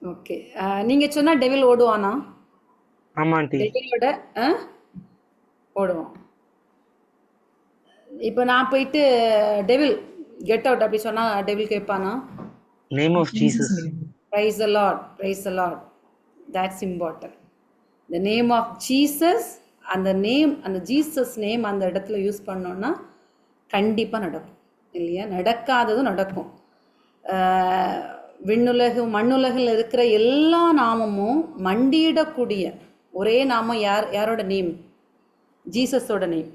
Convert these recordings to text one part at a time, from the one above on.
Okay. நீங்க சொன்னா devil ஓடுவானா? ஆமா ஆண்டி. டெவிலோட ஓடுவான். இப்போ நான் போயிட்டு டெவில் கெட் அவுட் அப்படி சொன்னா டெவில் கேட்பானா? Name of Jesus. Praise the Lord, praise the Lord. That's important. The name of Jesus, அந்த நேம், அந்த ஜீசஸ் நேம் அந்த இடத்துல யூஸ் பண்ணோன்னா கண்டிப்பாக நடக்கும் இல்லையா? நடக்காததும் நடக்கும். விண்ணுலகு மண்ணுலகில் இருக்கிற எல்லா நாமமும் மண்டியிடக்கூடிய ஒரே நாமம் யாரோட நேம்? ஜீசஸோட நேம்.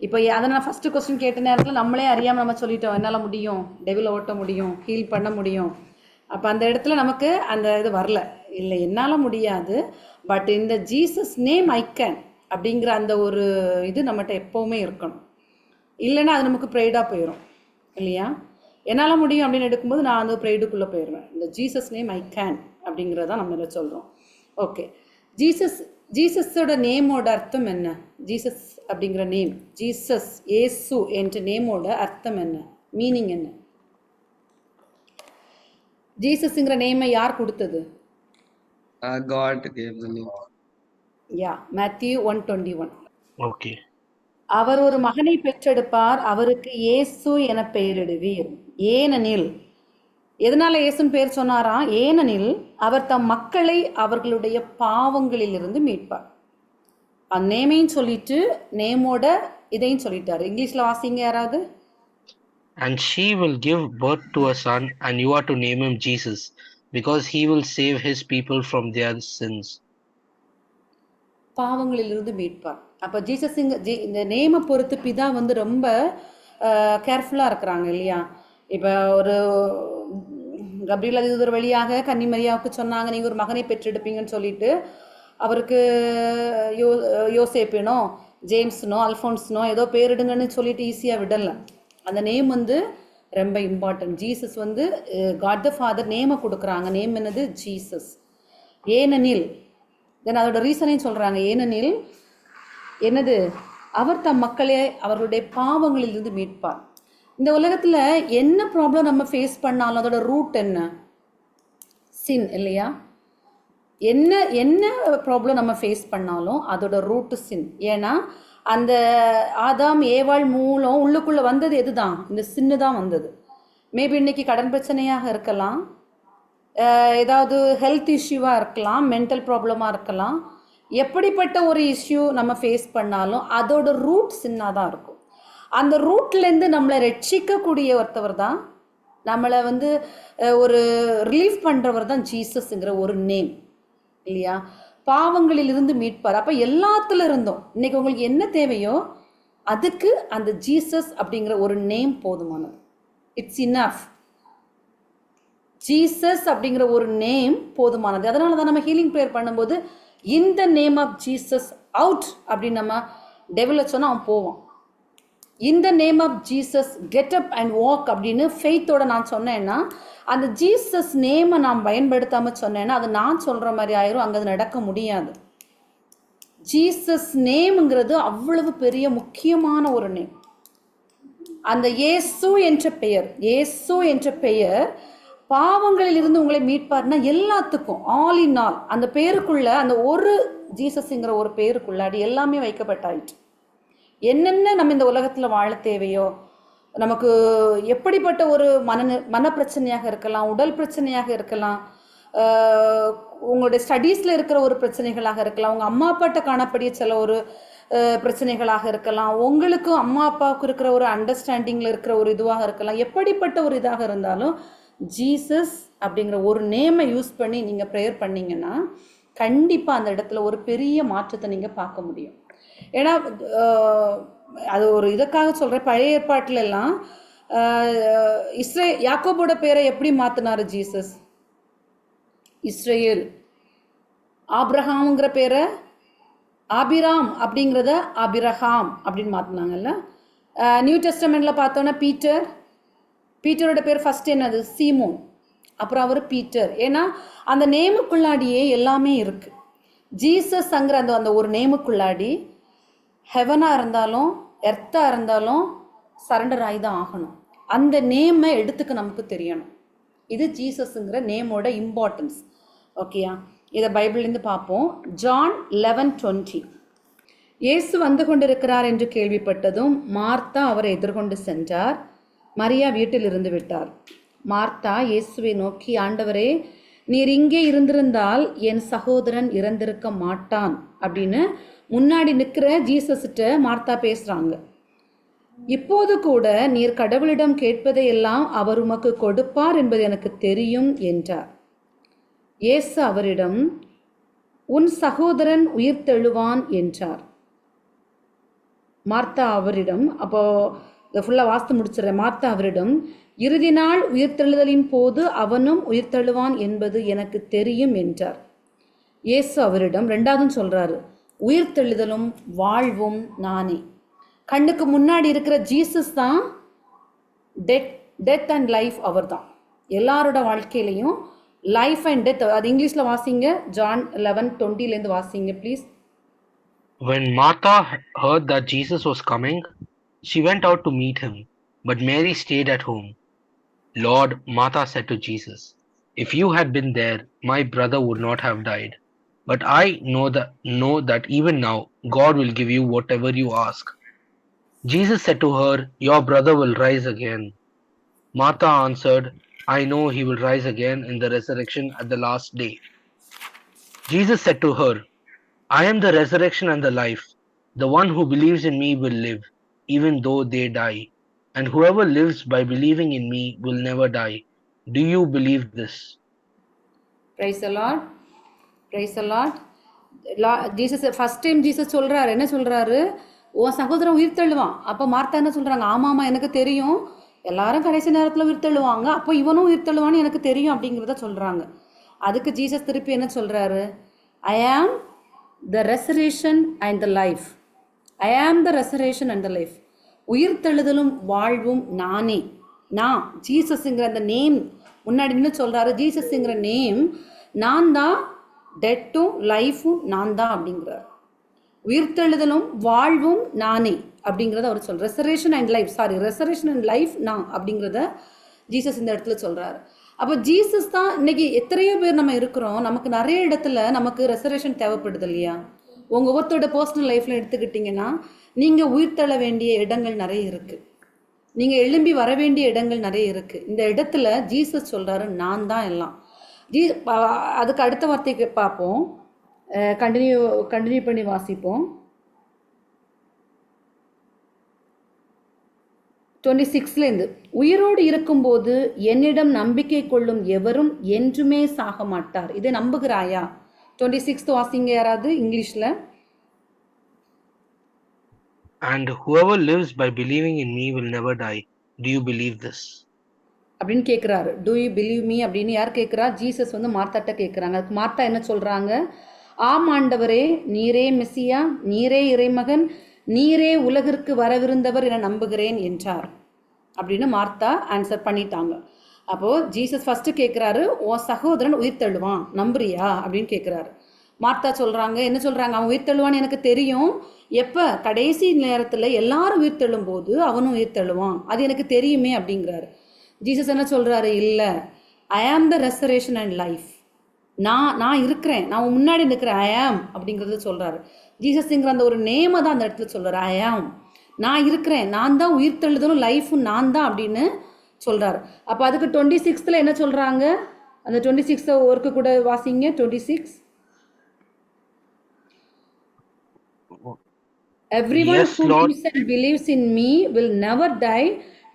இப்போ அதை நான் ஃபஸ்ட்டு கொஸ்டின் கேட்ட நேரத்தில் நம்மளே அறியாமல் நம்ம சொல்லிட்டோம், என்னால் முடியும், டெவில் ஓட்ட முடியும், ஹீல் பண்ண முடியும். அப்போ அந்த இடத்துல நமக்கு அந்த இது வரல, இல்லை என்னால் முடியாது, பட் இந்த ஜீசஸ் நேம் ஐ கேன் அப்படிங்கிற அந்த ஒரு இது நம்மகிட்ட எப்போவுமே இருக்கணும். இல்லைன்னா அது நமக்கு ப்ரைடாக போயிடும் இல்லையா? என்னால் முடியும் அப்படின்னு எடுக்கும்போது நான் அந்த ப்ரைடுக்குள்ளே போயிடுவேன். இந்த ஜீசஸ் நேம் ஐ கேன் அப்படிங்கிறதான் நம்ம இதில் சொல்கிறோம். ஓகே, ஜீசஸோட நேமோட அர்த்தம் என்ன? ஜீசஸ் அப்படிங்கிற நேம், ஜீசஸ் ஏசு என்ற நேமோட அர்த்தம் என்ன, மீனிங் என்ன? ஜீசஸ்ங்கிற நேமை யார் கொடுத்தது? God gave the name. Yeah, Matthew 1:21. Okay. அவர் ஒரு மகனை பெற்றெடுப்பார், அவருக்கு இயேசு என பெயரிடுவீர். ஏனெனில், எதனால இயேசுன்னு பேர் சொன்னாராம்? ஏனெனில் அவர் தம் மக்களை அவர்களுடைய பாவங்களிலிருந்து மீட்பார். அந்த நேமையும் சொல்லிட்டு நேமோட இதையும் சொல்லிட்டாரு. இங்கிலீஷ்ல வாசிங்க யாராவது. And she will give birth to a son, and you are to name him Jesus, because he will save his people from their sins. பாவங்களிலிருந்து மீட்பார். அப்போ ஜீசஸ் இந்த நேமை பொறுத்து பிதா வந்து ரொம்ப கேர்ஃபுல்லாக இருக்கிறாங்க இல்லையா? இப்போ ஒரு கப்ரியேல் அதிதூதர் வழியாக கன்னிமரியாவுக்கு சொன்னாங்க, நீங்கள் ஒரு மகனை பெற்றெடுப்பீங்கன்னு சொல்லிட்டு, அவருக்கு யோசேப்பினோ ஜேம்ஸ்னோ அல்ஃபோன்ஸ்னோ ஏதோ பேரிடுங்கன்னு சொல்லிட்டு ஈஸியாக விடலை. அந்த நேம் வந்து ரொம்ப இம்பார்ட்டன்ட். ஜீசஸ் வந்து காட் த ஃபாதர் நேமை கொடுக்குறாங்க. நேம் என்னது? ஜீசஸ். ஏனெனில், தென் அதோட ரீசனையும் சொல்கிறாங்க. ஏனெனில் என்னது? அவர் தம் மக்களே அவர்களுடைய பாவங்களிலிருந்து மீட்பார். இந்த உலகத்தில் என்ன ப்ராப்ளம் நம்ம ஃபேஸ் பண்ணாலும் அதோட ரூட் என்ன? சின் இல்லையா? என்ன என்ன ப்ராப்ளம் நம்ம ஃபேஸ் பண்ணாலும் அதோட ரூட்டு சின். ஏன்னா அந்த ஆதாம் ஏவாள் மூலம் உள்ளுக்குள்ளே வந்தது எது தான்? இந்த சின்னு தான் வந்தது. மேபி இன்னைக்கு கடன் பிரச்சனையாக இருக்கலாம், ஏதாவது ஹெல்த் இஷ்யூவாக இருக்கலாம், மென்டல் ப்ராப்ளமாக இருக்கலாம். எப்படிப்பட்ட ஒரு இஷ்யூ நம்ம ஃபேஸ் பண்ணாலும் அதோட ரூட் சின்னாக தான் இருக்கும். அந்த ரூட்லேருந்து நம்மளை ரட்சிக்கக்கூடிய ஒருத்தவர் தான், நம்மளை வந்து ஒரு ரிலீஃப் பண்ணுறவர் தான் ஜீசஸ்ங்கிற ஒரு நேம் இல்லையா? பாவங்களிலிருந்து மீட்பார். அப்போ எல்லாத்துல இருந்தும் இன்னைக்கு உங்களுக்கு என்ன தேவையோ அதுக்கு அந்த ஜீசஸ் அப்படிங்கிற ஒரு நேம் போதுமானது. It's enough. ஜீசஸ் அப்படிங்கிற ஒரு நேம் போதுமானது. அதனால தான் நம்ம ஹீலிங் ப்ரேயர் பண்ணும்போது இந்த நேம் ஆஃப் ஜீசஸ் அவுட் அப்படின்னு நம்ம டெவில சொன்னால் அவன் போவான். இந்த name of Jesus get up and walk அப்படின்னு ஃபெய்த்தோட நான் சொன்னேன்னா, அந்த ஜீசஸ் நேமை நான் பயன்படுத்தாமல் சொன்னேன்னா அது நான் சொல்கிற மாதிரி ஆயிரும், அங்கே அது நடக்க முடியாது. ஜீசஸ் நேம்ங்கிறது அவ்வளவு பெரிய முக்கியமான ஒரு நேம். அந்த இயேசு என்ற பெயர், இயேசு என்ற பெயர் பாவங்களில் இருந்து உங்களை மீட்பார்னா எல்லாத்துக்கும், ஆல் இன் ஆல், அந்த பேருக்குள்ள, அந்த ஒரு ஜீசஸ்ங்கிற ஒரு பேருக்குள்ளாடி எல்லாமே வைக்கப்பட்டாயிற்று. என்னென்ன நம்ம இந்த உலகத்தில் வாழ தேவையோ, நமக்கு எப்படிப்பட்ட ஒரு மன பிரச்சனையாக இருக்கலாம், உடல் பிரச்சனையாக இருக்கலாம், உங்களுடைய ஸ்டடீஸில் இருக்கிற ஒரு பிரச்சனைகளாக இருக்கலாம், உங்கள் அம்மா அப்பாட்ட காணப்படிய சில ஒரு பிரச்சனைகளாக இருக்கலாம், உங்களுக்கும் அம்மா அப்பாவுக்கு இருக்கிற ஒரு அண்டர்ஸ்டாண்டிங்கில் இருக்கிற ஒரு இதுவாக இருக்கலாம். எப்படிப்பட்ட ஒரு இதாக இருந்தாலும் ஜீசஸ் அப்படிங்கிற ஒரு நேமை யூஸ் பண்ணி நீங்கள் ப்ரேயர் பண்ணிங்கன்னா கண்டிப்பாக அந்த இடத்துல ஒரு பெரிய மாற்றத்தை நீங்கள் பார்க்க முடியும். ஏன்னா அது ஒரு இதுக்காக சொல்கிறேன். பழைய ஏற்பாட்டில எல்லாம் யாக்கோபோட பேரை எப்படி மாற்றினார் ஜீசஸ்? இஸ்ரேல். ஆபிரஹாம்ங்கிற பேரை ஆபிராம் அப்படிங்கிறத ஆபிரஹாம் அப்படின்னு மாற்றினாங்கல்ல. நியூ டெஸ்டமெண்ட்டில் பார்த்தோன்னா பீட்டரோட பேர் ஃபஸ்ட் என்னது? சீமோன். அப்புறம் அவர் பீட்டர். ஏன்னா அந்த நேமுக்குள்ளாடியே எல்லாமே இருக்குது. ஜீசஸ்ங்கிற அந்த ஒரு நேமுக்குள்ளாடி ஹெவனாக இருந்தாலும் எர்த்தாக இருந்தாலும் சரண்டர் ஆகி தான் ஆகணும். அந்த நேமை எடுத்துக்க நமக்கு தெரியணும். இது ஜீசஸ்ங்கிற நேமோட இம்பார்ட்டன்ஸ். ஓகேயா? இதை பைபிள்லேருந்து பார்ப்போம். ஜான் 11:20. இயேசு வந்து கொண்டிருக்கிறார் என்று கேள்விப்பட்டதும் மார்த்தா அவரை எதிர்கொண்டு சென்றார். மரியா வீட்டில் இருந்து விட்டார். மார்த்தா இயேசுவை நோக்கி, ஆண்டவரே, நீர் இங்கே இருந்திருந்தால் என் சகோதரன் இறந்திருக்க மாட்டான் அப்படின்னு முன்னாடி நிற்கிற ஜீசஸ்கிட்ட மார்த்தா பேசுகிறாங்க. இப்போது கூட நீர் கடவுளிடம் கேட்பதையெல்லாம் அவர் உமக்கு கொடுப்பார் என்பது எனக்கு தெரியும் என்றார். இயேசு அவரிடம், உன் சகோதரன் உயிர்த்தெழுவான் என்றார். மார்த்தா அவரிடம், அப்போ இதை ஃபுல்லாக வாஸ்து முடிச்சிடறேன். மார்த்தா அவரிடம், இறுதி நாள் உயிர்த்தெழுதலின் போது அவனும் உயிர்த்தெழுவான் என்பது எனக்கு தெரியும் என்றார். இயேசு அவரிடம் ரெண்டாவதும் சொல்கிறாரு, உயிர்த்தெழுதலும் வாழ்வும் நானே. கண்ணுக்கு முன்னாடி இருக்கிற ஜீசஸ் தான் டெத் அண்ட் லைஃப். அவர் தான் எல்லாரோட வாழ்க்கையிலையும் லைஃப் அண்ட் டெத். அது இங்கிலீஷில் வாசிங்க. ஜான் 11:20 வாசிங்க please. When Martha heard that Jesus was coming, she went out to meet him, but Mary stayed at home. Lord, Martha said to Jesus, if you had been there, my brother would not have died. But I know that even now God will give you whatever you ask. Jesus said to her, your brother will rise again. Martha answered, I know he will rise again in the resurrection at the last day. Jesus said to her, I am the resurrection and the life. The one who believes in me will live, even though they die. And whoever lives by believing in me will never die. Do you believe this? Price the Lord, praise the Lord. Jesus first time Jesus சொல்கிறாரு, என்ன சொல்கிறாரு, உன் சகோதரன் உயிர்த்தெழுவான். அப்போ Martha என்ன சொல்கிறாங்க, ஆமாம்மா எனக்கு தெரியும், எல்லாரும் கடைசி நேரத்தில் உயிர்த்தெழுவாங்க, அப்போ இவனும் உயிர்த்தெழுவான்னு எனக்கு தெரியும் அப்படிங்கிறத சொல்கிறாங்க. அதுக்கு ஜீசஸ் திருப்பி என்ன சொல்கிறாரு, ஐ ஆம் த ரெசரேஷன் அண்ட் த லைஃப். ஐ ஆம் த ரெசரேஷன் அண்ட் த லைஃப். உயிர்த்தெழுதலும் வாழ்வும் நானே. நான் ஜீசஸுங்கிற அந்த நேம் முன்னாடி நின்று சொல்கிறாரு. ஜீசஸுங்கிற நேம் நான் தான், டெட்டும் லைஃபும் நான் தான் அப்படிங்கிறார். உயிர்த்தெழுதலும் வாழ்வும் நானே அப்படிங்கிறத அவர் சொல்கிறார். Resurrection and life, resurrection and life நான் அப்படிங்கிறத ஜீசஸ் இந்த இடத்துல சொல்கிறாரு. அப்போ ஜீசஸ் தான் இன்னைக்கு எத்தனையோ பேர் நம்ம இருக்கிறோம், நமக்கு நிறைய இடத்துல நமக்கு ரெசரேஷன் தேவைப்படுது இல்லையா? உங்கள் ஒருத்தரோட பர்சனல் லைஃப்பில் எடுத்துக்கிட்டிங்கன்னா நீங்கள் உயிர்த்தெழ வேண்டிய இடங்கள் நிறைய இருக்குது, நீங்கள் எழும்பி வர வேண்டிய இடங்கள் நிறைய இருக்குது. இந்த இடத்துல ஜீசஸ் சொல்கிறாரு, நான் தான் எல்லாம். அதுக்கு அடுத்த வார்த்தைக்கு பார்ப்போம், கண்டினியூ பண்ணி வாசிப்போம். 26லேருந்து, உயிரோடு இருக்கும்போது என்னிடம் நம்பிக்கை கொள்ளும் எவரும் என்றுமே சாக மாட்டார். இதை நம்புகிறாயா? 26 வாசிங்க யாராவது இங்கிலீஷில். And whoever lives by believing in me will never die. Do you believe this? அப்படின்னு கேட்குறாரு. டூ யூ பிலீவ் மீ அப்படின்னு யார் கேட்குறா? ஜீசஸ் வந்து மார்த்தாட்ட கேட்குறாங்க. அதுக்கு மார்த்தா என்ன சொல்கிறாங்க, ஆம் ஆண்டவரே, நீரே மெசியா, நீரே இறைமகன், நீரே உலகிற்கு வரவிருந்தவர் என நம்புகிறேன் என்றார் அப்படின்னு மார்த்தா ஆன்சர் பண்ணிட்டாங்க. அப்போது ஜீசஸ் ஃபஸ்ட்டு கேட்குறாரு, உன் சகோதரன் உயிர்த்தெழுவான் நம்புறியா அப்படின்னு கேட்குறாரு. மார்த்தா சொல்கிறாங்க, என்ன சொல்கிறாங்க, அவன் உயிர்த்தெழுவான்னு எனக்கு தெரியும், எப்போ கடைசி நேரத்தில் எல்லாரும் உயிர்த்தெழும் போது அவனும் உயிர்த்தெழுவான், அது எனக்கு தெரியுமே அப்படிங்கிறாரு. ஜீசஸ் என்ன சொல்கிறாரு, இல்லை, ஐ ஆம் த ரெசரேஷன் அண்ட் லைஃப். நான் இருக்கிறேன், நான் முன்னாடி நிற்கிறேன், ஐ ஆம் அப்படிங்கிறது சொல்கிறாரு. ஜீசஸ்ங்கிற அந்த ஒரு நேமை தான் அந்த இடத்துல சொல்கிறாரு, ஐ ஆம், நான் இருக்கிறேன், நான் தான் உயிர்த்தெழுதலும் லைஃபும் நான் தான் அப்படின்னு சொல்கிறாரு. அப்போ அதுக்கு 26ல் என்ன சொல்கிறாங்க, அந்த 26 ஒர்க்கு கூட வாசிங்க. 26, everyone Yes, who Lord. lives and believes in me will never die.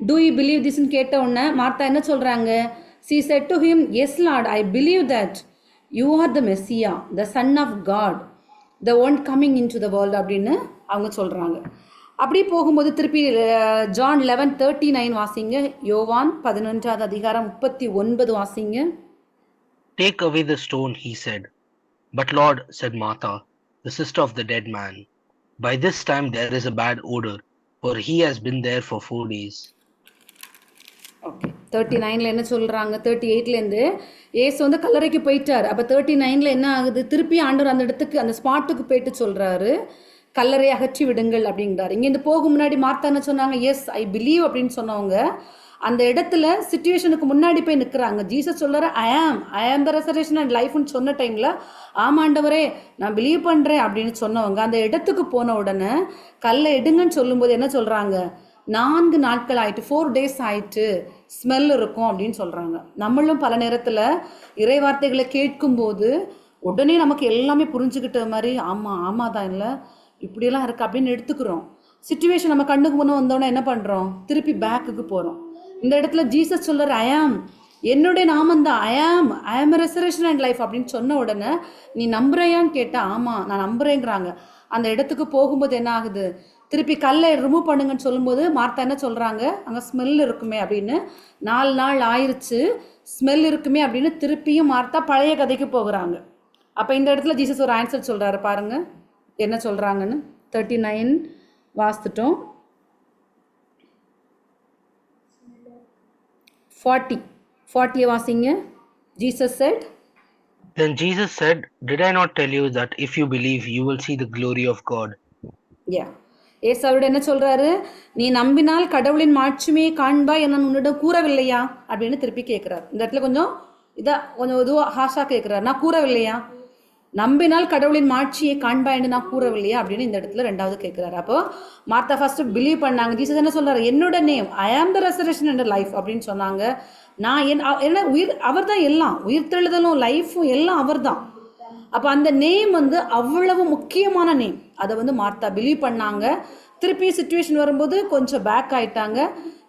Do you believe this ன்னு கேட்ட உடனே மார்த்தா என்ன சொல்கிறாங்க, she said to him, yes Lord, I believe that you are the Messiah, the Son of God, the one coming into the world அப்படின்னு அவங்க சொல்கிறாங்க. அப்படி போகும்போது திருப்பி ஜான் 11:39 வாசிங்க. யோவான் 11வது அதிகாரம் 39 வாசிங்க. Take away the stone, he said. But Lord, said Martha, the sister of the dead man, by this time there is a bad odor, for he has been there for 4 days. Okay, 39ல் என்ன சொல்கிறாங்க, 38லேருந்து ஏசு வந்து கல்லறைக்கு போயிட்டார். அப்போ 39ல் என்ன ஆகுது, திருப்பி ஆண்டவர் அந்த இடத்துக்கு அந்த ஸ்பாட்டுக்கு போயிட்டு சொல்கிறாரு, கல்லறை அகற்றி விடுங்கள் அப்படிங்கிறாரு. இங்கேருந்து போகும் முன்னாடி மார்த்தா என்ன சொன்னாங்க, எஸ் ஐ பிலீவ் அப்படின்னு சொன்னவங்க அந்த இடத்துல சிச்சுவேஷனுக்கு முன்னாடி போய் நிற்கிறாங்க. ஜீசஸ் சொல்கிறார், ஐ ஆம் த ரெசரேஷன் அண்ட் லைஃப்னு சொன்ன டைமில், ஆமாண்டவரே நான் பிலீவ் பண்ணுறேன் அப்படின்னு சொன்னவங்க அந்த இடத்துக்கு போன உடனே கல்லை எடுங்கன்னு சொல்லும்போது என்ன சொல்கிறாங்க, 4 நாட்கள் ஆயிட்டு, 4 days ஆயிட்டு, ஸ்மெல் இருக்கும் அப்படின்னு சொல்கிறாங்க. நம்மளும் பல நேரத்தில் இறை வார்த்தைகளை கேட்கும்போது உடனே நமக்கு எல்லாமே புரிஞ்சுக்கிட்ட மாதிரி, ஆமாம் தான், இல்லை இப்படியெல்லாம் இருக்குது அப்படின்னு எடுத்துக்கிறோம். சிச்சுவேஷன் நம்ம கண்ணுக்கு முன்னே வந்தோடனே என்ன பண்ணுறோம், திருப்பி பேக்குக்கு போகிறோம். இந்த இடத்துல ஜீசஸ் சொல்கிறார், என்னுடைய நாமந்தான், ஐ ஆம் ரெசரேஷன் அண்ட் லைஃப் அப்படின்னு சொன்ன உடனே நீ நம்புறையான்னு கேட்டால் ஆமாம் நான் நம்புறேங்கிறாங்க. அந்த இடத்துக்கு போகும்போது என்ன ஆகுது, திருப்பி கல்லை ரிமூவ் பண்ணுங்கன்னு சொல்லும்போது மார்த்தா என்ன சொல்கிறாங்க, அங்கே ஸ்மெல் இருக்குமே அப்படின்னு, 4 நாள் ஆயிடுச்சு, ஸ்மெல் இருக்குமே அப்படின்னு திருப்பியும் மார்த்தா பழைய கதைக்கு போகிறாங்க. அப்போ இந்த இடத்துல ஜீசஸ் ஒரு ஆன்சர் சொல்கிறாரு பாருங்கள் என்ன சொல்கிறாங்கன்னு. 39 வாசித்துட்டோம். 40 வாசிங்க. Jesus said, Then Jesus said, Did I not tell you that if you believe, you will see the glory of God? ஏசாவோட என்ன சொல்கிறாரு, நீ நம்பினால் கடவுளின் மாட்சிமையை காண்பாய் என உன்னிடம் கூறவில்லையா அப்படின்னு திருப்பி கேட்குறாரு. இந்த இடத்துல கொஞ்சம் இதுவாக ஹாஷாக கேட்குறாரு, நான் கூறவில்லையா, நம்பினால் கடவுளின் மாட்சியை காண்பாய்ன்னு நான் கூறவில்லையா அப்படின்னு இந்த இடத்துல 2வது கேட்குறாரு. அப்போ மார்த்தா ஃபஸ்ட்டு பிலீவ் பண்ணாங்க. ஜீசஸ் என்ன சொல்கிறாரு, என்னோட நேம் ஐ ஆம் த ரெசரேஷன் அண்ட் லைஃப் அப்படின்னு சொன்னாங்க. நான் என்ன அவர் தான் எல்லாம், உயிர்த்தெழுதலும் லைஃப்பும் எல்லாம் அவர் தான். அப்போ அந்த நேம் அவ்வளவு முக்கியமான நேம். அதை மார்த்தா பிலீவ் பண்ணாங்க. திருப்பி சிச்சுவேஷன் வரும்போது கொஞ்சம் பேக் ஆகிட்டாங்க.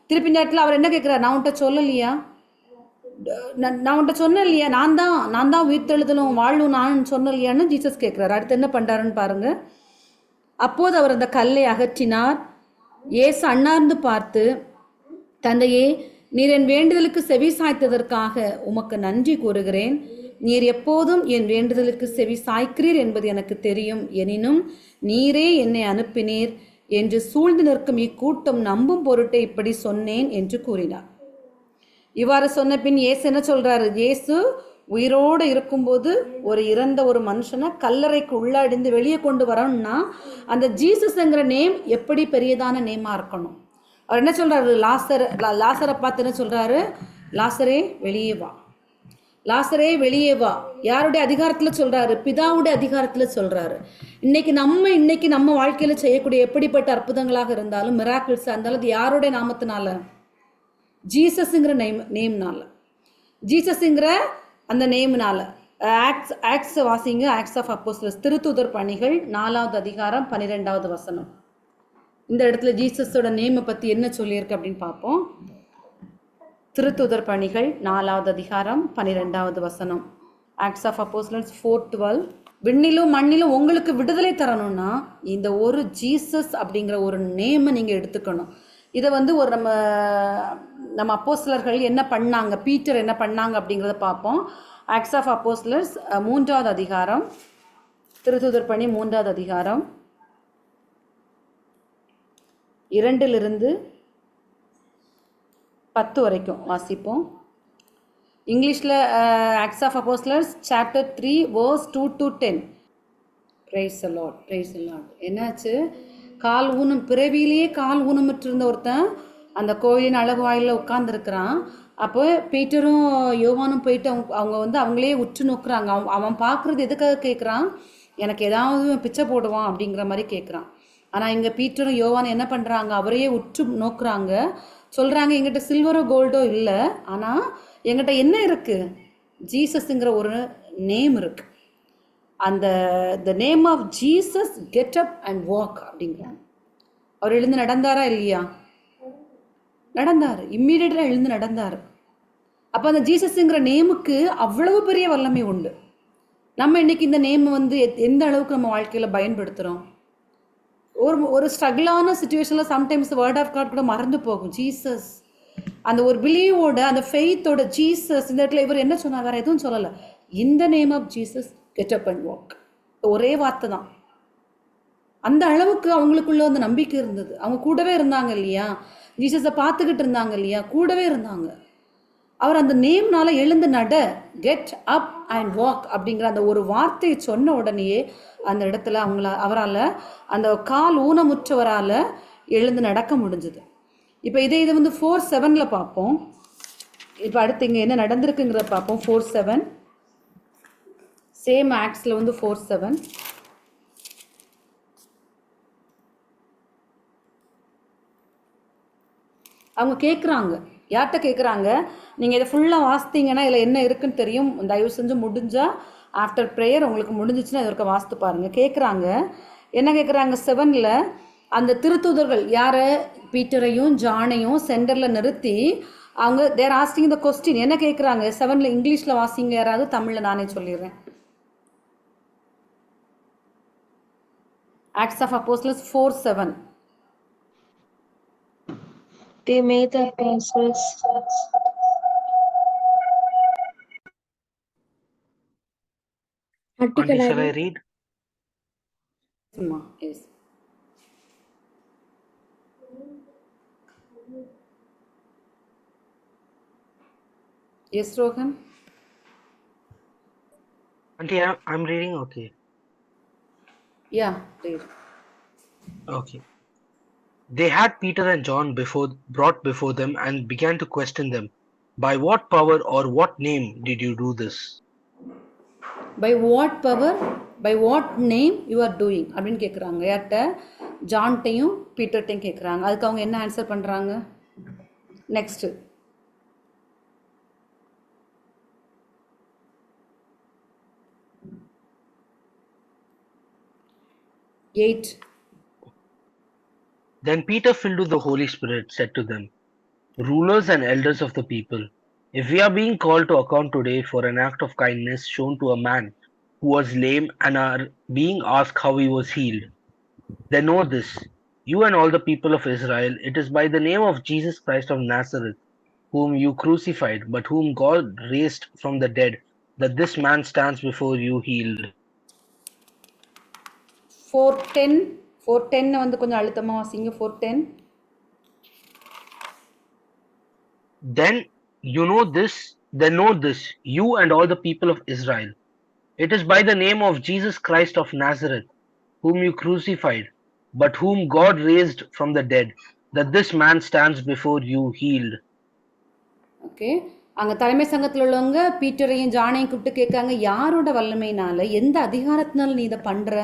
திருப்பி இந்த இடத்துல அவர் என்ன கேட்குறாரு, நான் உன்கிட்ட சொல்லலையா, நான் உன்கிட்ட சொன்னேன் இல்லையா, நான் தான் உயிர்த்தெழுதலும் வாழ்வும் நான் சொன்னலையான்னு ஜீசஸ் கேட்குறாரு. அடுத்து என்ன பண்ணுறாருன்னு பாருங்கள். அப்போது அவர் அந்த கல்லை அகற்றினார். இயேசு அண்ணார்ந்து பார்த்து, தந்தையே, நீர் என் வேண்டுதலுக்கு செவி சாய்த்ததற்காக உமக்கு நன்றி கூறுகிறேன். நீர் எப்போதும் என் வேண்டுதலுக்கு செவி சாய்க்கிறீர் என்பது எனக்கு தெரியும். எனினும் நீரே என்னை அனுப்பினீர் என்று சூழ்ந்து நிற்கும் இக்கூட்டம் நம்பும் பொருட்டே இப்படி சொன்னேன் என்று கூறினார். இவ்வாறு சொன்ன பின் இயேசு என்ன சொல்கிறாரு, இயேசு உயிரோடு இருக்கும்போது இறந்த ஒரு மனுஷனை கல்லறைக்கு உள்ளாடிந்து வெளியே கொண்டு வரணும்னா அந்த ஜீசஸ்ங்கிற நேம் எப்படி பெரியதான நேமாக இருக்கணும். அவர் என்ன சொல்கிறாரு, லாசரை பார்த்து என்ன சொல்கிறாரு, லாசரே வெளியே வா, லாசரே வெளியே வா. யாருடைய அதிகாரத்தில் சொல்கிறாரு, பிதாவுடைய அதிகாரத்தில் சொல்கிறாரு. இன்னைக்கு நம்ம வாழ்க்கையில் செய்யக்கூடிய எப்படிப்பட்ட அற்புதங்களாக இருந்தாலும், மிராக்கிள்ஸாக இருந்தாலும், அது யாருடைய நாமத்தினால, ஜீசஸுங்கிற நேம்னால, ஜீசஸுங்கிற அந்த நேம்னால. ஆக்ட்ஸ் வாசிங்க. ஆக்ட்ஸ் ஆஃப் அப்போஸ்தலர்ஸ், திருத்தூதர் பணிகள் 4வது அதிகாரம் 12வது வசனம். இந்த இடத்துல ஜீசஸோட நேமை பற்றி என்ன சொல்லியிருக்கு அப்படின்னு பார்ப்போம். திருத்தூதர் பணிகள் 4வது அதிகாரம் 12வது வசனம். Acts of அப்போஸ்தலர்ஸ் 4:12. விண்ணிலும் மண்ணிலும் உங்களுக்கு விடுதலை தரணும்னா இந்த ஒரு ஜீசஸ் அப்படிங்கிற ஒரு நேமை நீங்கள் எடுத்துக்கணும். இதை ஒரு நம்ம அப்போஸ்தலர்கள் என்ன பண்ணாங்க, பீட்டர் என்ன பண்ணாங்க அப்படிங்கிறத பார்ப்போம். ஆக்ட்ஸ் ஆஃப் அப்போஸ்தலர்ஸ் 3வது அதிகாரம், திருத்தூதர் பணி 3வது அதிகாரம் 2 10 வரைக்கும் வாசிப்போம். இங்கிலீஷில் ஆக்ட்ஸ் ஆஃப் அப்போஸ்தலர்ஸ் chapter 3 verse 2 to 10. Praise the Lord, praise the Lord. என்னாச்சு, பிறவியிலேயே கால் ஊனமுற்றிருந்த ஒருத்தன் அந்த கோயிலின் அழகு வாயிலில் உட்கார்ந்துருக்கிறான். அப்போ பீட்டரும் யோவானும் போயிட்டு அவங்க அவங்களே உற்று நோக்குறாங்க. அவன் பார்க்குறது எதுக்காக கேட்குறான், எனக்கு ஏதாவது பிச்சை போடுவான் அப்படிங்கிற மாதிரி கேட்குறான். ஆனால் இங்கே பீட்டரும் யோவானும் என்ன பண்ணுறாங்க, அவரையே உற்று நோக்குறாங்க. சொல்கிறாங்க, எங்கிட்ட சில்வரோ கோல்டோ இல்லை, ஆனால் எங்கிட்ட என்ன இருக்குது, ஜீசஸுங்கிற ஒரு நேம் இருக்குது. The name of Jesus get up and walk அப்படிங்கிறாங்க. அவர் எழுந்து நடந்தாரா இல்லையா, நடந்தார். இம்மீடியட்டாக எழுந்து நடந்தார். அப்போ அந்த ஜீசஸுங்கிற நேமுக்கு அவ்வளவு பெரிய வல்லமை உண்டு. நம்ம இன்னைக்கு இந்த நேம் எந்த அளவுக்கு நம்ம வாழ்க்கையில் பயன்படுத்துகிறோம். ஒரு ஸ்ட்ரகிளான சுச்சுவேஷனில் சம்டைம்ஸ் வேர்ட் ஆஃப் காட் கூட மறந்து போகும். ஜீசஸ் அந்த ஒரு பிலீவோட, அந்த ஃபெய்த்தோட ஜீசஸ். இந்த இடத்துல இவர் என்ன சொன்னார், வேறு எதுவும் சொல்லலை, இந்த name of Jesus get up and walk. ஒரே வார்த்தை தான். அந்த அளவுக்கு அவங்களுக்குள்ள நம்பிக்கை இருந்தது. அவங்க கூடவே இருந்தாங்க இல்லையா, ஜீசஸை பார்த்துக்கிட்டு இருந்தாங்க இல்லையா, கூடவே இருந்தாங்க. அவர் அந்த நேம்னால எழுந்து நட, கெட் அப் அண்ட் வாக் அப்படிங்கிற அந்த ஒரு வார்த்தையை சொன்ன உடனேயே அந்த இடத்துல அவரால், அந்த கால் ஊனமுற்றவரால் எழுந்து நடக்க முடிஞ்சுது. இப்போ இது வந்து 4:7 பார்ப்போம். இப்போ அடுத்து இங்கே என்ன நடந்திருக்குங்கிறத பார்ப்போம். 4:7 சேம் ஆக்ட்ஸில் வந்து 4:7 அவங்க கேட்குறாங்க. யார்கிட்ட கேட்குறாங்க? நீங்கள் இதை ஃபுல்லாக வாசித்தீங்கன்னா இதில் என்ன இருக்குன்னு தெரியும். தயவு செஞ்சு முடிஞ்சால் ஆஃப்டர் ப்ரேயர் உங்களுக்கு முடிஞ்சிச்சுன்னா இது இருக்க வாசித்து பாருங்கள். கேட்குறாங்க. என்ன கேட்குறாங்க? 7ல் அந்த திருத்தூதர்கள் யாரை? பீட்டரையும் ஜானையும் சென்டரில் நிறுத்தி அவங்க தேர் ஆஸ்டிங் த கொஸ்டின். என்ன கேட்குறாங்க? 7ல் இங்கிலீஷில் வாசிங்க யாராவது, தமிழில் நானே சொல்லிடுறேன். Acts of Apostles 4:7. They made the apostles Auntie, shall I read? Yes. Yes, Rohan. Auntie, I'm reading. Okay. Yeah, read. Okay. They had Peter and John brought before them and began to question them. By what power or what name did you do this? By what power, by what name you are doing அப்படின்னு கேட்குறாங்க. யார்கிட்ட? ஜான்ட்டையும் பீட்டர்ட்டையும் கேட்குறாங்க. அதுக்கு அவங்க என்ன answer பண்ணுறாங்க? Next 8. Then Peter, filled with the Holy Spirit, said to them, Rulers and elders of the people, if we are being called to account today for an act of kindness shown to a man who was lame and are being asked how he was healed, then know this, you and all the people of Israel, it is by the name of Jesus Christ of Nazareth, whom you crucified, but whom God raised from the dead, that this man stands before you healed. 4:10 வந்து கொஞ்சம் அழுத்தமாக வாசிங்க. 4:10. Then know this, you and all the people of Israel. It is by the name of Jesus Christ of Nazareth, whom you crucified, but whom God raised from the dead, that this man stands before you healed. Okay, அங்கே தலைமை சங்கத்தில் உள்ளவங்க பீட்டரையும் ஜானையும் கூப்பிட்டு கேட்காங்க, யாரோட வல்லமையினால, எந்த அதிகாரத்தினால நீ இதை பண்ணுற?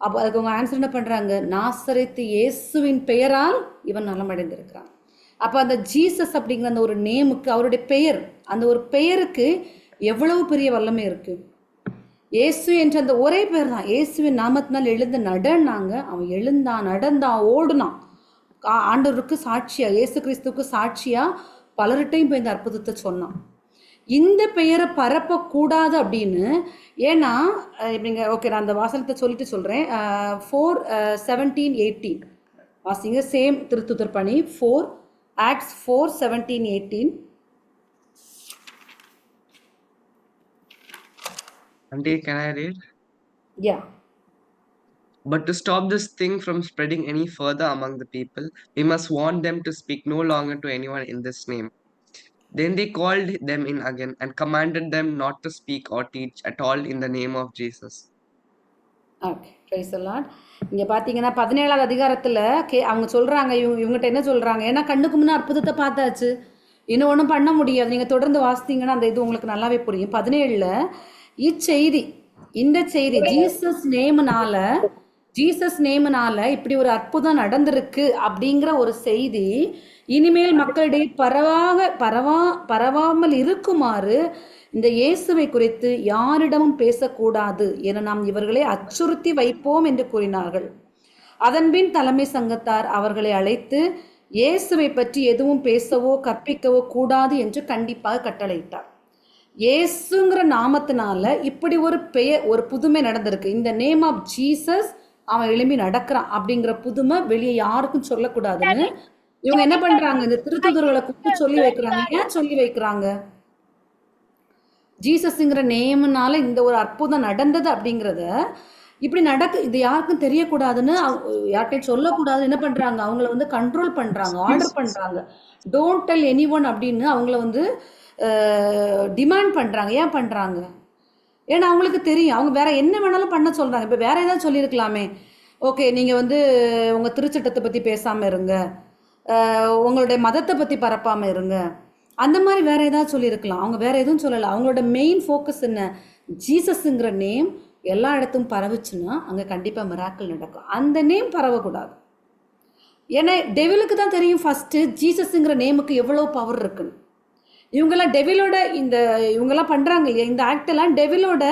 அப்போ அதுக்கு அவங்க ஆன்சர் என்ன பண்ணுறாங்க? நாசரேத்து இயேசுவின் பெயரால் இவன் நலமடைந்திருக்கிறான். அப்போ அந்த ஜீசஸ் அப்படிங்கிற அந்த ஒரு நேமுக்கு, அவருடைய பெயர், அந்த ஒரு பெயருக்கு எவ்வளவு பெரிய வல்லமை இருக்குது. இயேசு என்ற அந்த ஒரே பேர் தான். இயேசுவின் நாமத்தினால் எழுந்து நடனாங்க. அவன் எழுந்தான், நடந்தான், ஓடுனான். ஆண்டவருக்கு சாட்சியா, இயேசு கிறிஸ்துவுக்கு சாட்சியா பலர்கிட்டையும் போய் இந்த அற்புதத்தை சொன்னான். இந்த பெயரை பரப்பக்கூடாது அப்படின்னு. ஏன்னா இப்படிங்க, ஓகே, நான் அந்த வாசனத்தை சொல்லிட்டு சொல்கிறேன். 4:17-18 வாசிங்க. சேம் திருத்துதர் பணி 4 Acts 4:17-18. Auntie, can I read? Yeah. But to stop this thing from spreading any further among the people, we must warn them to speak no longer to anyone in this name. Then they called them in again and commanded them not to speak or teach at all in the name of Jesus. Okay, price the Lord. இங்கே பார்த்தீங்கன்னா 17வது அதிகாரத்தில் அவங்க சொல்கிறாங்க, இவங்ககிட்ட என்ன சொல்கிறாங்க? ஏன்னா கண்ணுக்கு முன்னே அற்புதத்தை பார்த்தாச்சு, இன்னும் ஒன்றும் பண்ண முடியாது. நீங்கள் தொடர்ந்து வாசித்தீங்கன்னா அந்த இது உங்களுக்கு நல்லாவே புரியும். 17ல் இந்த செய்தி ஜீசஸ் நேம்னால இப்படி ஒரு அற்புதம் நடந்திருக்கு அப்படிங்கிற ஒரு செய்தி இனிமேல் மக்களிடையே பரவாமல் இருக்குமாறு இந்த இயேசுவை குறித்து யாரிடமும் பேசக்கூடாது என நாம் இவர்களை அச்சுறுத்தி வைப்போம் என்று கூறினார்கள். அதன்பின் தலைமை சங்கத்தார் அவர்களை அழைத்து இயேசுவை பற்றி எதுவும் பேசவோ கற்பிக்கவோ கூடாது என்று கண்டிப்பாக கட்டளையிட்டார். இயேசுங்கிற நாமத்தினால இப்படி ஒரு புதுமை நடந்திருக்கு. இந்த நேம் ஆஃப் ஜீசஸ், அவன் எழும்பி நடக்கிறான் அப்படிங்கிற புதுமை வெளியே யாருக்கும் சொல்லக்கூடாதுன்னு இவங்க என்ன பண்றாங்க? இந்த திருத்துதர்களை கூப்பிட்டு சொல்லி வைக்கிறாங்க. ஏன் சொல்லி வைக்கிறாங்க? ஜீசஸ்ங்கிற நேம்னால இந்த ஒரு அற்புதம் நடந்தது அப்படிங்கிறத, இப்படி இது யாருக்கும் தெரியக்கூடாதுன்னு, யார்கிட்டையும் சொல்லக்கூடாதுன்னு என்ன பண்றாங்க? அவங்கள வந்து கண்ட்ரோல் பண்றாங்க, ஆர்டர் பண்றாங்க. டோன்ட் டெல் எனி ஒன் அப்படின்னு அவங்கள வந்து டிமாண்ட் பண்ணுறாங்க. ஏன் பண்ணுறாங்க? ஏன்னா அவங்களுக்கு தெரியும் அவங்க வேற என்ன வேணாலும் பண்ண சொல்கிறாங்க. இப்போ வேற ஏதாவது சொல்லியிருக்கலாமே, ஓகே நீங்கள் வந்து உங்கள் திருச்சட்டத்தை பற்றி பேசாமல் இருங்க, உங்களுடைய மதத்தை பற்றி பரப்பாமல் இருங்க, அந்த மாதிரி வேற ஏதாவது சொல்லியிருக்கலாம். அவங்க வேற எதுவும் சொல்லலை. அவங்களோட மெயின் ஃபோக்கஸ் என்ன? ஜீசஸுங்கிற நேம் எல்லா இடத்தும் பரவுச்சுன்னா அங்கே கண்டிப்பாக மிராக்கிள் நடக்கும். அந்த நேம் பரவக்கூடாது. ஏன்னா டெவிலுக்கு தான் தெரியும் ஃபஸ்ட்டு ஜீசஸுங்கிற நேமுக்கு எவ்வளோ பவர் இருக்குன்னு. இவங்கெல்லாம் டெவிலோட இவங்கெல்லாம் பண்ணுறாங்க இல்லையா, இந்த ஆக்டெல்லாம் டெவிலோட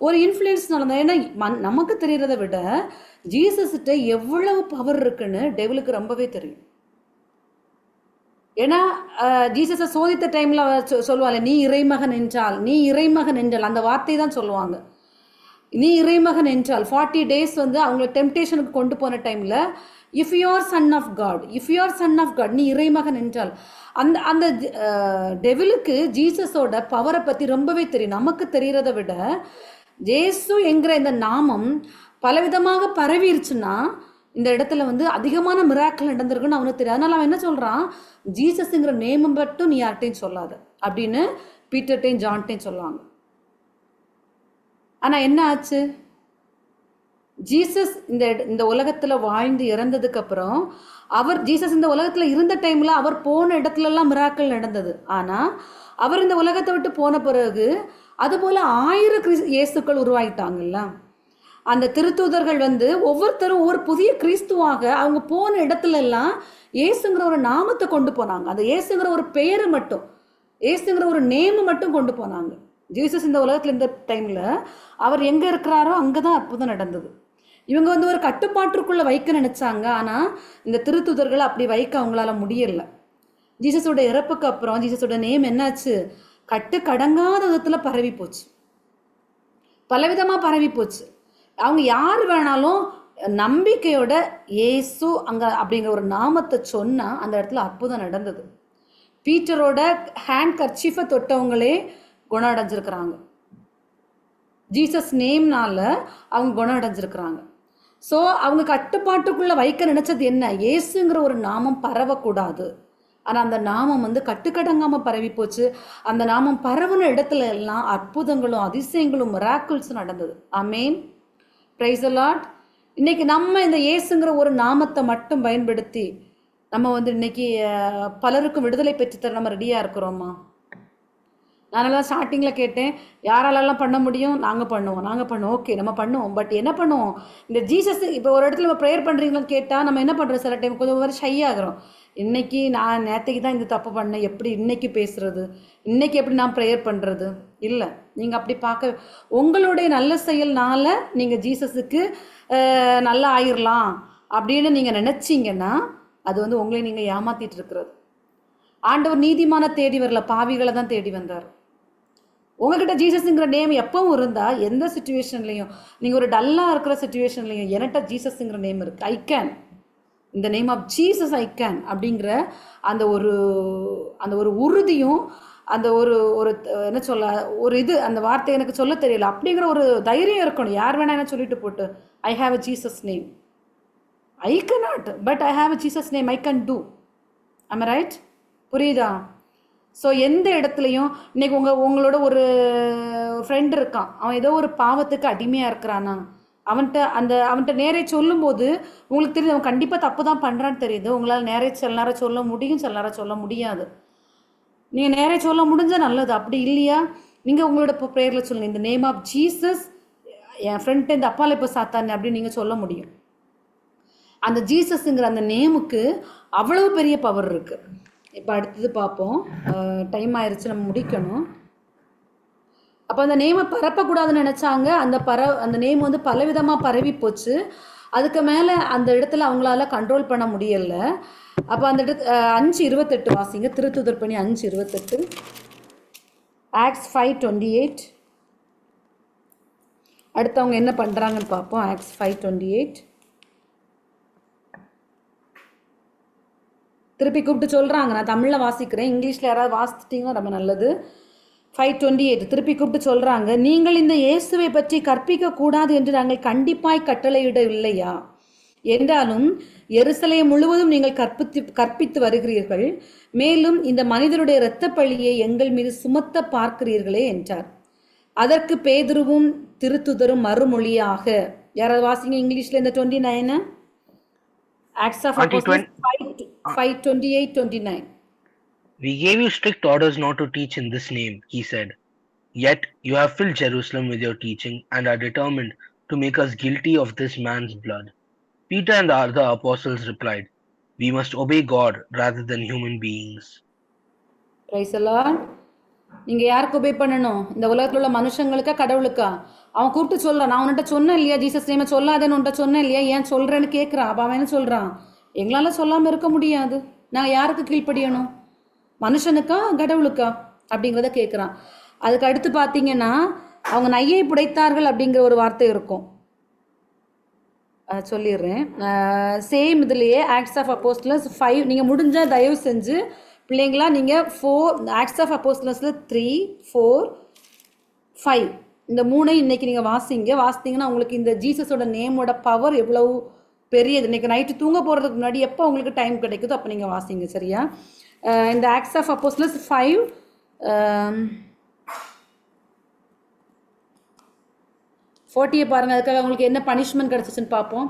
ஒரு இன்ஃப்ளூயன்ஸ்னால தான். ஏன்னா நமக்கு தெரியறதை விட ஜீசஸ்கிட்ட எவ்வளவு பவர் இருக்குன்னு டெவிலுக்கு ரொம்பவே தெரியும். ஏன்னா ஜீசஸை சோதித்த டைமில் சொல்லுவாங்க, நீ இறைமகன் என்றால், நீ இறைமகன் என்றால், அந்த வார்த்தை தான் சொல்லுவாங்க, நீ இறைமகன் என்றால். 40 days அவங்கள டெம்டேஷனுக்கு கொண்டு போன டைமில், if you are son of God, if you are son of God, நீ இறைமகன் என்றால். அந்த அந்த டெவிலுக்கு ஜீசஸோட பவரை பற்றி ரொம்பவே தெரியும். நமக்கு தெரிகிறத விட ஜேசு என்கிற இந்த நாமம் பலவிதமாக பரவிருச்சுன்னா இந்த இடத்துல அதிகமான மிராக்கிள் நடந்திருக்குன்னு அவனுக்கு தெரியும். அதனால அவன் என்ன சொல்கிறான், ஜீசஸுங்கிற நேமை மட்டும் நீ யார்கிட்டையும் சொல்லாத அப்படின்னு பீட்டர்ட்டையும் ஜான்ட்டையும் சொல்லுவாங்க. ஆனால் என்ன ஆச்சு, ஜீசஸ் இந்த உலகத்தில் வாழ்ந்து இறந்ததுக்கு அப்புறம் ஜீசஸ் இந்த உலகத்தில் இருந்த டைமில் அவர் போன இடத்துலலாம் மிராக்கள் நடந்தது. ஆனால் அவர் இந்த உலகத்தை விட்டு போன பிறகு அதுபோல் 1000 இயேசுக்கள் உருவாயிட்டாங்கல்ல. அந்த திருத்தூதர்கள் ஒவ்வொருத்தரும் ஒரு புதிய கிறிஸ்துவாக அவங்க போன இடத்துல எல்லாம் இயேசுங்கிற ஒரு நாமத்தை கொண்டு போனாங்க. அந்த இயேசுங்கிற ஒரு பெயரை மட்டும், இயேசுங்கிற ஒரு நேமு மட்டும் கொண்டு போனாங்க. ஜீசஸ் இந்த உலகத்தில் இந்த டைமில் அவர் எங்கே இருக்கிறாரோ அங்கே தான் அற்புதம் நடந்தது. இவங்க ஒரு கட்டுப்பாட்டுக்குள்ளே வைக்க நினச்சாங்க. ஆனால் இந்த திருத்துதர்களை அப்படி வைக்க அவங்களால முடியலை. ஜீசஸோட இறப்புக்கு அப்புறம் ஜீசஸோட நேம் என்னாச்சு, கட்டுக்கடங்காத விதத்தில் பரவி போச்சு, பலவிதமாக பரவி போச்சு. அவங்க யார் வேணாலும் நம்பிக்கையோட இயேசு அங்கே அப்படிங்கிற ஒரு நாமத்தை சொன்னால் அந்த இடத்துல அற்புதம் நடந்தது. பீட்டரோட ஹேண்ட் கர்ச்சீஃபை தொட்டவங்களே குணம் அடைஞ்சிருக்கிறாங்க. ஜீசஸ் நேம்னால அவங்க குணம் அடைஞ்சிருக்கிறாங்க. ஸோ அவங்க கட்டுப்பாட்டுக்குள்ளே வைக்க நினச்சது என்ன, இயேசுங்கிற ஒரு நாமம் பரவக்கூடாது. ஆனால் அந்த நாமம் கட்டுக்கடங்காமல் பரவி போச்சு. அந்த நாமம் பரவுன இடத்துல எல்லாம் அற்புதங்களும் அதிசயங்களும் மிராக்கிள்ஸும் நடந்தது. ஆமேன், பிரைஸ் தி லார்ட். இன்னைக்கு நம்ம இந்த இயேசுங்கிற ஒரு நாமத்தை மட்டும் பயன்படுத்தி நம்ம இன்னைக்கு பலருக்கும் விடுதலை பெற்றுத்தர நம்ம ரெடியாக இருக்கிறோமா? நானெல்லாம் ஸ்டார்டிங்கில் கேட்டேன், யாராலெல்லாம் பண்ண முடியும், நாங்கள் பண்ணுவோம். ஓகே, நம்ம பண்ணுவோம். பட் என்ன பண்ணுவோம், இந்த ஜீசஸ் இப்போ ஒரு இடத்துல நம்ம ப்ரேயர் பண்ணுறீங்களான்னு கேட்டால் நம்ம என்ன பண்ணுறோம், சில டைம் கொஞ்சம் ஒரு ஷை ஆகிறோம். இன்றைக்கி நான் நேற்றுக்கு தான் இந்த தப்பு பண்ணேன், எப்படி இன்றைக்கி பேசுகிறது, இன்றைக்கி எப்படி நான் ப்ரேயர் பண்ணுறது? இல்லை, நீங்கள் அப்படி பார்க்க, உங்களுடைய நல்ல செயல்னால நீங்கள் ஜீசஸுக்கு நல்லா ஆயிடலாம் அப்படின்னு நீங்கள் நினச்சிங்கன்னா அது உங்களை நீங்கள் ஏமாற்றிட்டு இருக்கிறது. ஆண்டவர் நீதிமான தேடி வரல, பாவிகளை தான் தேடி வந்தார். உங்ககிட்ட ஜீசஸுங்கிற நேம் எப்பவும் இருந்தால் எந்த சுச்சுவேஷன்லையும், நீங்கள் ஒரு டல்லாக இருக்கிற சுச்சுவேஷன்லையும் என்கிட்ட ஜீசஸுங்கிற நேம் இருக்குது, ஐ கேன், இந்த name of Jesus I can அப்படிங்கிற அந்த ஒரு உறுதியும் அந்த ஒரு என்ன சொல்ல ஒரு அந்த வார்த்தை எனக்கு சொல்ல தெரியல அப்படிங்கிற ஒரு தைரியம் இருக்கணும். யார் வேணா என்ன சொல்லிட்டு போட்டு, I have a Jesus name, I cannot but I have a Jesus name, I can do. am I right? புரியுதா? ஸோ எந்த இடத்துலையும் இன்றைக்கி உங்களோட ஒரு ஃப்ரெண்டு இருக்கான், அவன் ஏதோ ஒரு பாவத்துக்கு அடிமையாக இருக்கிறானா, அவன்கிட்ட நேரே சொல்லும்போது உங்களுக்கு தெரியுது அவன் கண்டிப்பாக தப்பு தான் பண்ணுறான்னு தெரியுது. உங்களால் நேரே சில நேரம் சொல்ல முடியும், சில நேரம் சொல்ல முடியாது. நீங்கள் நேரே சொல்ல முடிஞ்சால் நல்லது. அப்படி இல்லையா, நீங்கள் உங்களோட இப்போ ப்ரேயரில் சொல்லுங்கள், இந்த நேம் ஆஃப் ஜீசஸ் என் ஃப்ரெண்ட்டு இந்த அப்பால இப்போ சாத்தானே அப்படின்னு நீங்கள் சொல்ல முடியும். அந்த ஜீசஸுங்கிற அந்த நேமுக்கு அவ்வளவு பெரிய பவர் இருக்குது. இப்போ அடுத்தது பார்ப்போம், டைம் ஆயிடுச்சு, நம்ம முடிக்கணும். அப்போ அந்த நேமை பரப்பக்கூடாதுன்னு நினச்சாங்க. அந்த நேம் பலவிதமாக பரவி போச்சு. அதுக்கு மேலே அந்த இடத்துல அவங்களால கண்ட்ரோல் பண்ண முடியலை. அப்போ அந்த 5:28 வாசிங்க, திருத்துதர் பணி 5:28, ஆக்ட்ஸ் 5:28. அடுத்தவங்க என்ன பண்ணுறாங்கன்னு பார்ப்போம். ஆக்ட்ஸ் 5:28 திருப்பி கூப்பிட்டு சொல்கிறாங்க. நான் தமிழில் வாசிக்கிறேன், இங்கிலீஷில் யாராவது வாசிச்சிட்டிங்கன்னா ரொம்ப நல்லது. 5:28 திருப்பி கூப்பிட்டு சொல்கிறாங்க, நீங்கள் இந்த இயேசுவை பற்றி கற்பிக்கக்கூடாது என்று நாங்கள் கண்டிப்பாய் கட்டளையிடவில்லையா? என்றாலும் எருசலேம் முழுவதும் நீங்கள் கற்பித்து வருகிறீர்கள், மேலும் இந்த மனிதருடைய இரத்தப்பழியை எங்கள் மீது சுமத்த பார்க்கிறீர்களே என்றார். அதற்கு பேதுருவும் திருத்துதரும் மறுமொழியாக, யாராவது வாசிங்க இங்கிலீஷில் இந்த 29, acts of அப்போஸ்தலர்ஸ் 5 5:28-29. We gave you strict orders not to teach in this name, he said. Yet you have filled Jerusalem with your teaching and are determined to make us guilty of this man's blood. Peter and the other apostles replied, we must obey God rather than human beings. Praise the Lord. நீங்கள் யாருக்கு obey பண்ணணும்? இந்த உலகத்தில் உள்ள மனுஷங்களுக்கா கடவுளுக்கா? அவன் கூப்பிட்டு சொல்கிறான், நான் உன்கிட்ட சொன்னேன் இல்லையா ஜீசஸ் நேமை சொல்லாதேன்னு உன்கிட்ட சொன்னேன் இல்லையா, ஏன் சொல்கிறேன்னு கேட்குறான். அப்போ அவன் என்ன சொல்கிறான்? எங்களால் சொல்லாமல் இருக்க முடியாது, நாங்கள் யாருக்கு கீழ்ப்படியணும்? மனுஷனுக்கா கடவுளுக்கா அப்படிங்கிறத கேட்குறான். அதுக்கு அடுத்து பார்த்தீங்கன்னா அவங்க நையை புடைத்தார்கள் அப்படிங்கிற ஒரு வார்த்தை இருக்கும், சொல்லிடுறேன். சேம் இதுலேயே ஆக்ட்ஸ் ஆஃப் அப்போஸ்டலர்ஸ் 5, நீங்கள் முடிஞ்சால் தயவு செஞ்சு பிள்ளைங்களா நீங்கள் 4 ஆக்ட்ஸ் ஆஃப் அப்போஸ்டலர்ஸில் 3, 4, 5 இந்த 3 இன்றைக்கி நீங்கள் வாசித்தீங்கன்னா உங்களுக்கு இந்த ஜீசஸோட நேமோட பவர் எவ்வளவு பெரியது. இன்றைக்கி நைட்டு தூங்க போகிறதுக்கு முன்னாடி எப்போ உங்களுக்கு டைம் கிடைக்குதோ அப்போ நீங்கள் வாசிங்க, சரியா? இந்த ஆக்ட்ஸ் ஆஃப் அப்போஸ்டலர்ஸ் 5 40 பாருங்கள். அதுக்காக அவங்களுக்கு என்ன பனிஷ்மெண்ட் கிடச்சிச்சுன்னு பார்ப்போம்.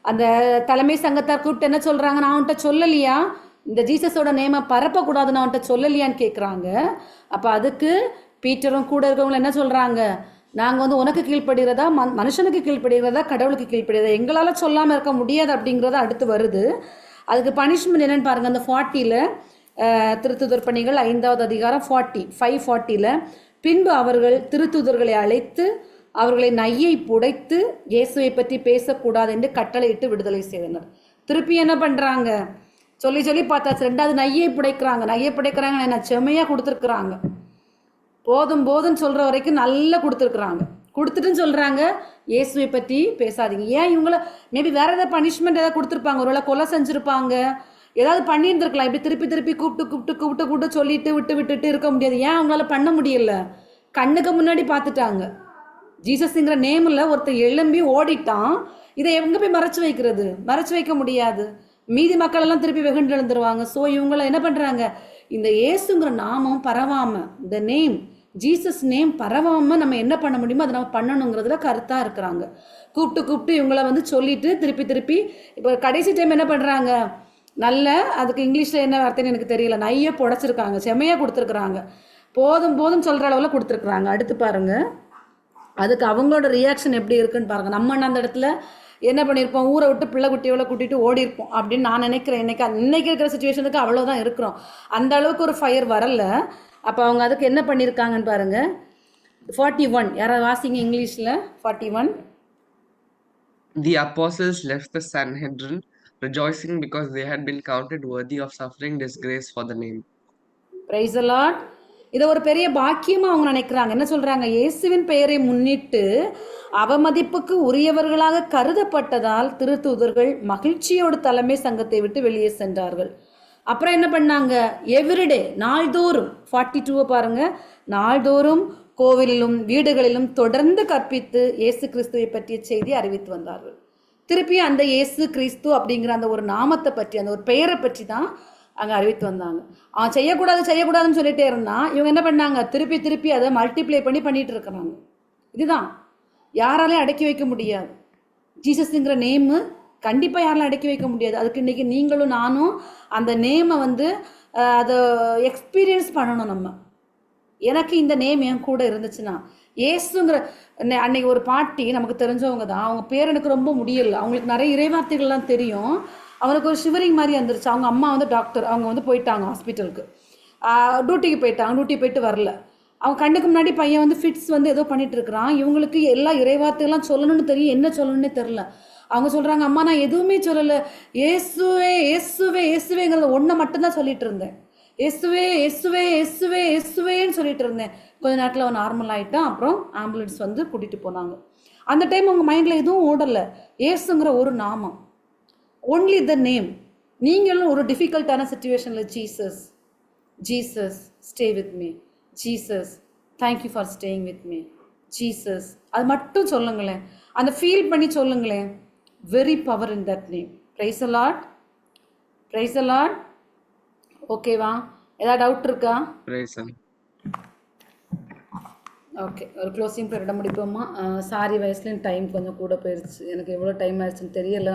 அந்த தலைமை சங்கத்தார் கூப்பிட்டு என்ன சொல்கிறாங்க, நான் அவன்கிட்ட சொல்லலையா இந்த ஜீசஸோட நேமை பரப்பக்கூடாதுன்னு அவன்கிட்ட சொல்லலையான்னு கேட்குறாங்க. அப்போ அதுக்கு பீட்டரும் கூட இருக்கவங்களும் என்ன சொல்கிறாங்க, நாங்கள் வந்து உனக்கு கீழ்ப்படுகிறதா மனுஷனுக்கு கீழ்ப்படுகிறதா கடவுளுக்கு கீழ்ப்படுகிறதா, எங்களால் சொல்லாமல் இருக்க முடியாது அப்படிங்கிறத அடுத்து வருது. அதுக்கு பனிஷ்மெண்ட் என்னென்னு பாருங்கள். அந்த 40ல் திருத்துதர் பணிகள் 5வது அதிகாரம் 5:40 பின்பு அவர்கள் திருத்துதர்களை அழைத்து அவர்களை நையை புடைத்து இயேசுவை பற்றி பேசக்கூடாது என்று கட்டளையிட்டு விடுதலை செய்தனர். திருப்பி என்ன பண்ணுறாங்க, சொல்லி பார்த்தாச்சு. 2வது நையை புடைக்கிறாங்க. என்ன செம்மையாக கொடுத்துருக்குறாங்க, போதும்னு சொல்கிற வரைக்கும் நல்லா கொடுத்துட்டுன்னு சொல்கிறாங்க இயேசுவை பற்றி பேசாதீங்க. ஏன் இவங்கள மேபி வேறு ஏதாவது பனிஷ்மெண்ட் ஏதாவது கொடுத்துருப்பாங்க, ஒருவேளை கொலை செஞ்சுருப்பாங்க, ஏதாவது பண்ணியிருந்துருக்கலாம். இப்படி திருப்பி கூப்பிட்டு சொல்லிட்டு விட்டுட்டு இருக்க முடியாது. ஏன் அவங்களால பண்ண முடியல? கண்ணுக்கு முன்னாடி பார்த்துட்டாங்க. ஜீசஸ்ங்கிற நேமில் ஒருத்தர் எழும்பி ஓடிட்டான். இதை எங்கே போய் மறைச்சு வைக்க முடியாது. மீதி மக்களெல்லாம் திருப்பி வெகுண்டு எழுந்துருவாங்க. ஸோ இவங்கள என்ன பண்ணுறாங்க, இந்த இயேசுங்கிற நாமம் பரவாமல், இந்த நேம் ஜீசஸ் நேம் பரவாமல் நம்ம என்ன பண்ண முடியுமோ அதை நம்ம பண்ணணுங்கிறதுல கருத்தாக இருக்கிறாங்க. கூப்பிட்டு இவங்கள வந்து சொல்லிட்டு திருப்பி இப்போ கடைசி டைம் என்ன பண்ணுறாங்க, நல்ல அதுக்கு இங்கிலீஷில் என்ன வார்த்தைன்னு எனக்கு தெரியல, நையை புடைச்சிருக்காங்க, செம்மையாக கொடுத்துருக்குறாங்க, போதும் சொல்கிற அளவில் கொடுத்துருக்குறாங்க. அடுத்து பாருங்கள் அதுக்கு அவங்களோட ரியாக்ஷன் எப்படி இருக்குன்னு பாருங்கள். நம்ம அந்த இடத்துல என்ன பண்ணியிருப்போம், ஊரை விட்டு பிள்ளை குட்டியோட கூட்டிகிட்டு ஓடி இருப்போம் அப்படின்னு நான் நினைக்கிறேன். இன்னைக்கு இருக்கிற சுச்சுவேஷனுக்கு அவ்வளோதான் இருக்கிறோம், அந்த அளவுக்கு ஒரு ஃபயர் வரல. அப்போ அவங்க அதுக்கு என்ன பண்ணியிருக்காங்கன்னு பாருங்கள். 41 யாராவது வாசிங்க இங்கிலீஷில். 41 The apostles left the Sanhedrin, rejoicing because they had been counted worthy of suffering disgrace for the name. Praise the Lord. இதை ஒரு பெரிய பாக்கியமாக அவங்க நினைக்கிறாங்க. என்ன சொல்கிறாங்க, இயேசுவின் பெயரை முன்னிட்டு அவமதிப்புக்கு உரியவர்களாக கருதப்பட்டதால் திருத்தூதர்கள் மகிழ்ச்சியோடு தலைமை சங்கத்தை விட்டு வெளியே சென்றார்கள். அப்புறம் என்ன பண்ணாங்க, எவ்ரிடே நாள்தோறும் 42 பாருங்கள், நாள்தோறும் கோவிலிலும் வீடுகளிலும் தொடர்ந்து கற்பித்து இயேசு கிறிஸ்துவை பற்றிய செய்தி அறிவித்து வந்தார்கள். திருப்பி அந்த இயேசு கிறிஸ்து அப்படிங்கிற அந்த ஒரு நாமத்தை பற்றி, அந்த ஒரு பெயரை பற்றி தான் அங்கே அறிவித்து வந்தாங்க. அவன் செய்யக்கூடாதுன்னு சொல்லிட்டே இருந்தான். இவங்க என்ன பண்ணாங்க, திருப்பி அதை மல்டிப்ளை பண்ணிட்டு இருக்கிறாங்க. இதுதான் யாராலையும் அடக்கி வைக்க முடியாது. ஜீசஸ்ங்கிற நேமு கண்டிப்பாக யாராலும் அடக்கி வைக்க முடியாது. அதுக்கு இன்றைக்கி நீங்களும் நானும் அந்த நேமை வந்து அதை எக்ஸ்பீரியன்ஸ் பண்ணணும். நம்ம எனக்கு இந்த நேம் என் கூட இருந்துச்சுன்னா, ஏசுங்கிற அன்னைக்கு ஒரு பாட்டி நமக்கு தெரிஞ்சவங்க தான், அவங்க பேர் எனக்கு ரொம்ப முடியல, அவங்களுக்கு நிறைய இறைவார்த்தைகள்லாம் தெரியும். அவனுக்கு ஒரு ஷிவரிங் மாதிரி வந்துருச்சு. அவங்க அம்மா வந்து டாக்டர், அவங்க வந்து போயிட்டாங்க ஹாஸ்பிட்டலுக்கு, டியூட்டிக்கு போயிட்டு வரல. அவங்க கண்ணுக்கு முன்னாடி பையன் வந்து ஃபிட்ஸ் வந்து ஏதோ பண்ணிட்டு இருக்கிறான். இவங்களுக்கு எல்லா இறைவார்த்தைகள்லாம் சொல்லணும்னு தெரியும், என்ன சொல்லணும்னே தெரில. அவங்க சொல்கிறாங்க, அம்மா நான் எதுவுமே சொல்லலை, ஏசுவேங்கிறத ஒன்றை மட்டும்தான் சொல்லிட்டு இருந்தேன், ஏசுவேன்னு சொல்லிட்டு இருந்தேன். கொஞ்ச நேரத்தில் அவன் நார்மல் ஆகிட்டான். அப்புறம் ஆம்புலன்ஸ் வந்து கூட்டிகிட்டு போனாங்க. அந்த டைம் அவங்க மைண்டில் எதுவும் ஓடலை, ஏசுங்கிற ஒரு நாமம், ஒன்லி த நேம். நீங்களும் ஒரு டிஃபிகல்ட்டான சுச்சுவேஷனில் Jesus stay with me, Jesus thank you for staying with me, Jesus அது மட்டும் சொல்லுங்களேன், அந்த ஃபீல் பண்ணி சொல்லுங்களேன். Very power in that name. Praise the Lord. ஓகேவா? ஏதாவது டவுட் இருக்கா? ஓகே, ஒரு க்ளோசிங் ப்ரேயரோட முடிப்போமா? சாரி, வயசுலேயும் டைம் கொஞ்சம் கூட போயிடுச்சு, எனக்கு எவ்வளோ டைம் ஆயிடுச்சுன்னு தெரியல.